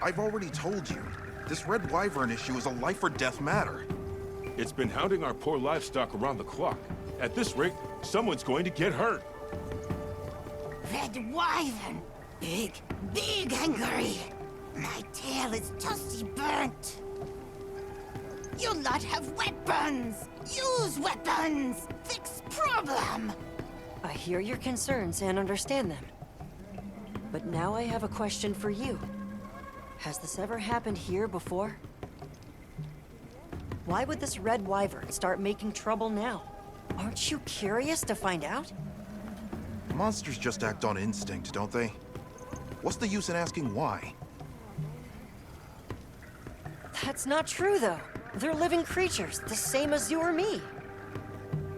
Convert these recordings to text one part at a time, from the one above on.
I've already told you. This red wyvern issue is a life-or-death matter. It's been hounding our poor livestock around the clock. At this rate, someone's going to get hurt. Red wyvern. Big, big angry. My tail is toasty burnt. You lot have weapons. Use weapons. Fix problem. I hear your concerns and understand them. But now I have a question for you. Has this ever happened here before? Why would this red wyvern start making trouble now? Aren't you curious to find out? Monsters just act on instinct, don't they? What's the use in asking why? That's not true, though. They're living creatures, the same as you or me.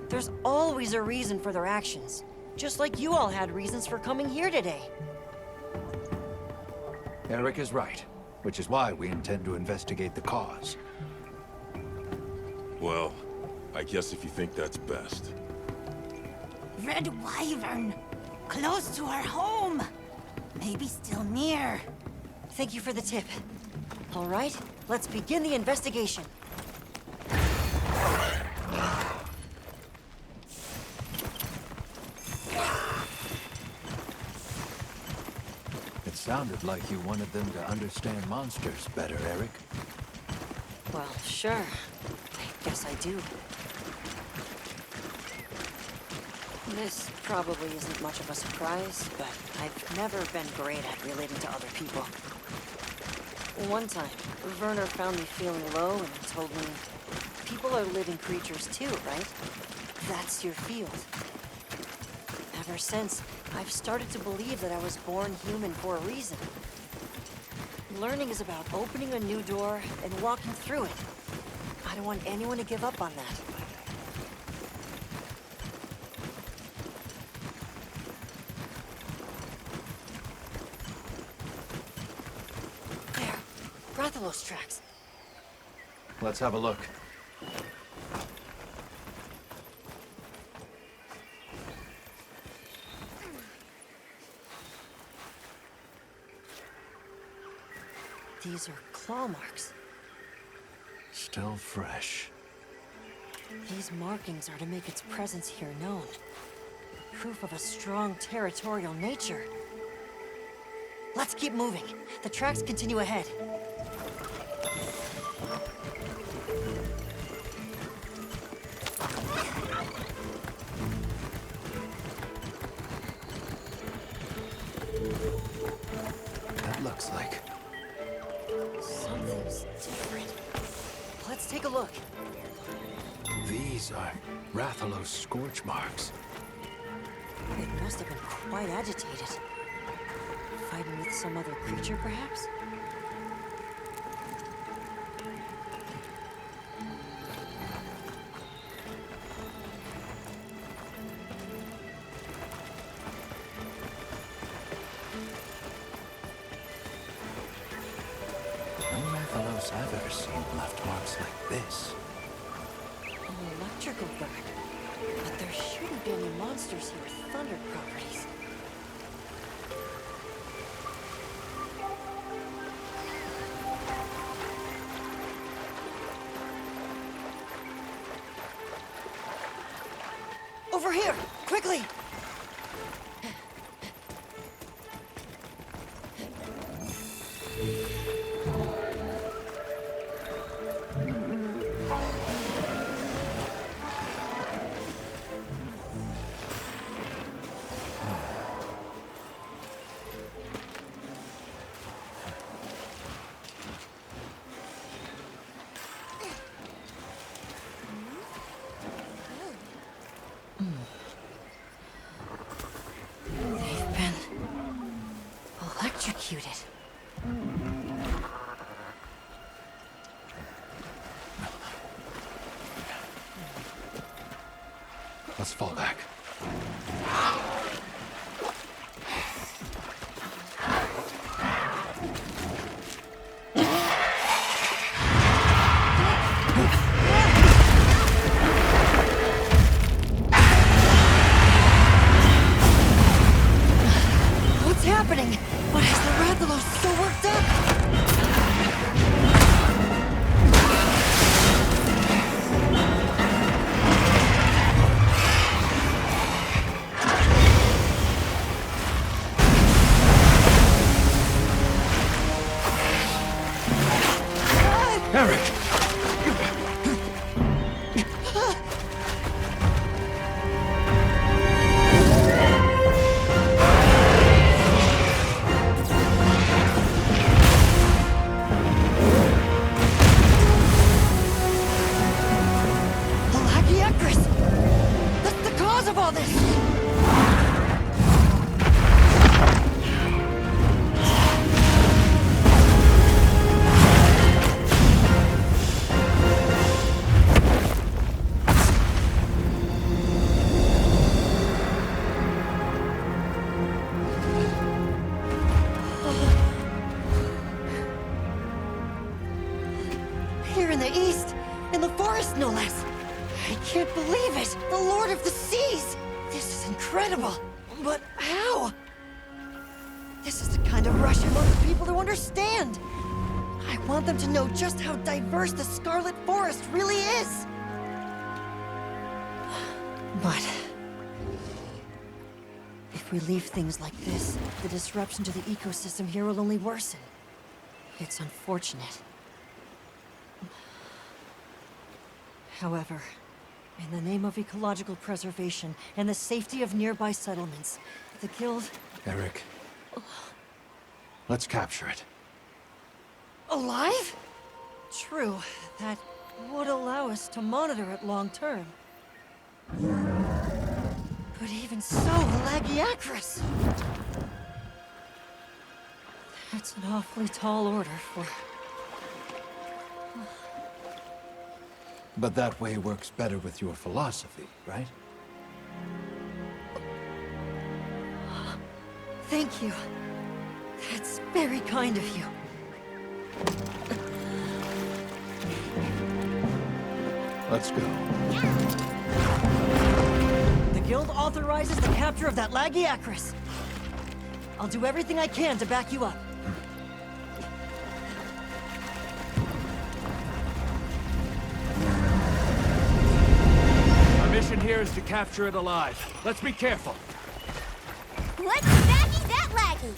There's always a reason for their actions, just like you all had reasons for coming here today. Eric is right, which is why we intend to investigate the cause. Well, I guess if you think that's best. Red wyvern. Close to our home. Maybe still near. Thank you for the tip. All right, let's begin the investigation. It sounded like you wanted them to understand monsters better, Eric. Well, sure. I guess I do. This probably isn't much of a surprise, but I've never been great at relating to other people. One time, Werner found me feeling low and told me, people are living creatures too, right? That's your field. Ever since, I've started to believe that I was born human for a reason. Learning is about opening a new door and walking through it. I don't want anyone to give up on that. There, Rathalos tracks. Let's have a look. These are claw marks. Still fresh. These markings are to make its presence here known. Proof of a strong territorial nature. Let's keep moving. The tracks continue ahead. That looks like... Something's different. Let's take a look. These are Rathalos scorch marks. It must have been quite agitated. Fighting with some other creature, perhaps? No Rathalos I've ever seen left marks like this. An electrical burn. But there shouldn't be any monsters here with thunder properties. Over here! Quickly! They've been electrocuted. Let's fall back. What's happening? Why is the Rathalos so worked up? Eric! The Lagiacrus! That's the cause of all this! Here in the east, in the forest no less. I can't believe it! The Lord of the Seas! This is incredible! But how? This is the kind of rush I want the people to understand! I want them to know just how diverse the Scarlet Forest really is! But... if we leave things like this, the disruption to the ecosystem here will only worsen. It's unfortunate. However, in the name of ecological preservation and the safety of nearby settlements, the Guild... Eric. Let's capture it. Alive? True, that would allow us to monitor it long term. But even so, Lagiacrus! That's an awfully tall order for... But that way works better with your philosophy, right? Thank you. That's very kind of you. Let's go. The Guild authorizes the capture of that Lagiacrus. I'll do everything I can to back you up. Our mission here is to capture it alive. Let's be careful. Let's baggy that laggy!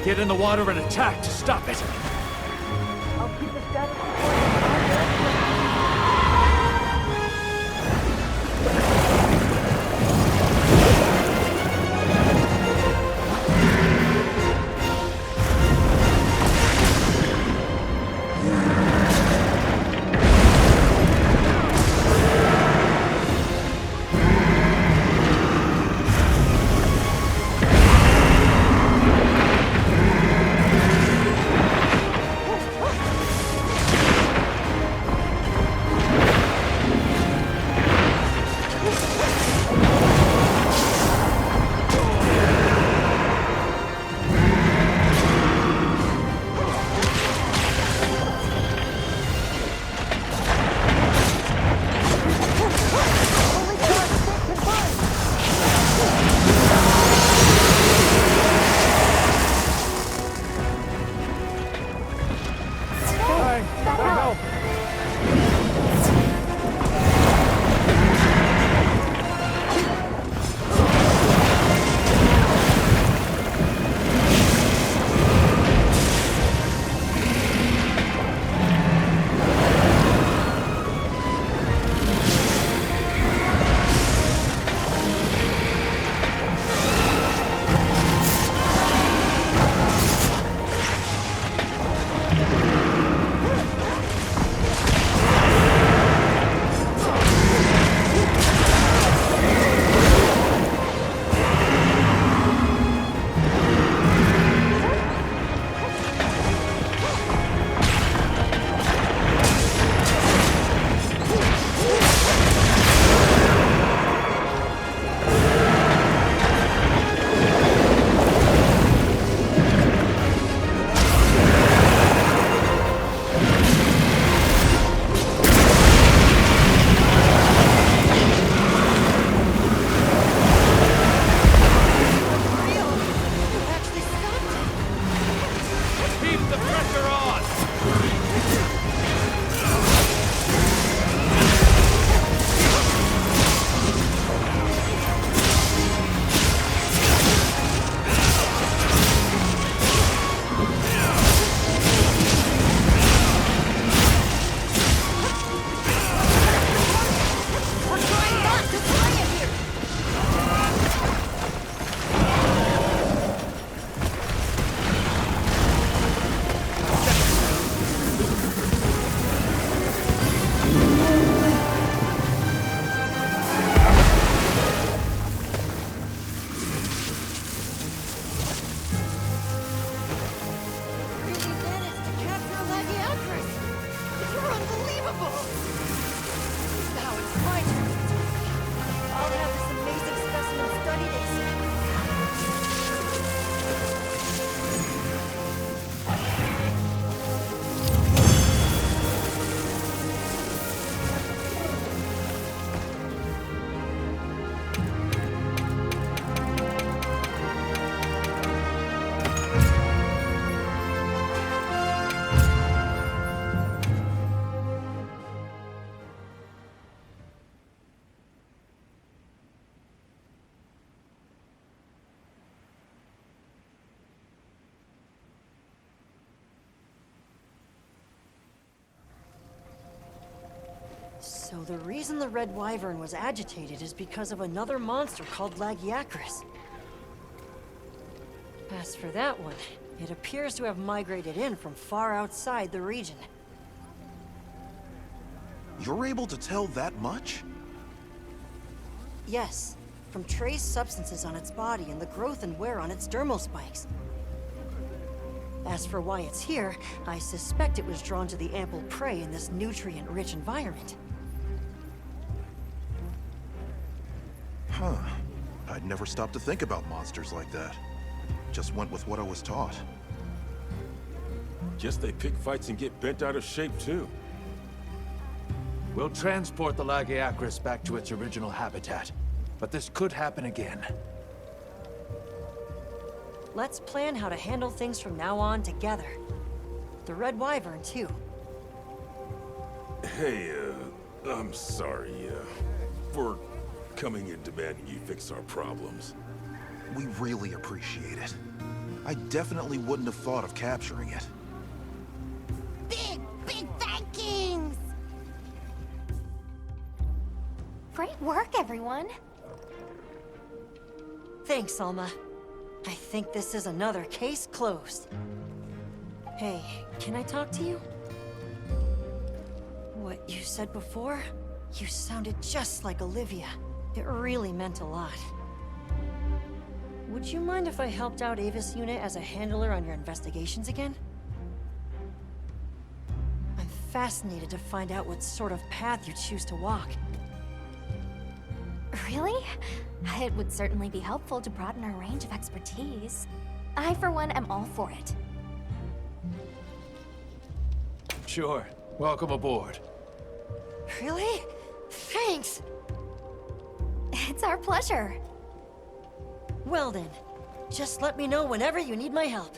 Get in the water and attack to stop it. I'll keep the status report. Really managed to capture Lagiacrus! You're unbelievable! Now it's my turn to talk. I'll have this amazing specimen studied ASAP. So the reason the Red Wyvern was agitated is because of another monster called Lagiacrus. As for that one, it appears to have migrated in from far outside the region. You're able to tell that much? Yes, from trace substances on its body and the growth and wear on its dermal spikes. As for why it's here, I suspect it was drawn to the ample prey in this nutrient-rich environment. Huh. I'd never stopped to think about monsters like that. Just went with what I was taught. Guess they pick fights and get bent out of shape, too. We'll transport the Lagiacrus back to its original habitat. But this could happen again. Let's plan how to handle things from now on together. The Red Wyvern, too. Hey, I'm sorry, for coming and demanding you fix our problems. We really appreciate it. I definitely wouldn't have thought of capturing it. Big, big Vikings! Great work, everyone. Thanks, Alma. I think this is another case closed. Hey, can I talk to you? What you said before? You sounded just like Olivia. It really meant a lot. Would you mind if I helped out Ava's unit as a handler on your investigations again? I'm fascinated to find out what sort of path you choose to walk. Really? It would certainly be helpful to broaden our range of expertise. I, for one, am all for it. Sure. Welcome aboard. Really? Thanks! It's our pleasure. Well then, just let me know whenever you need my help.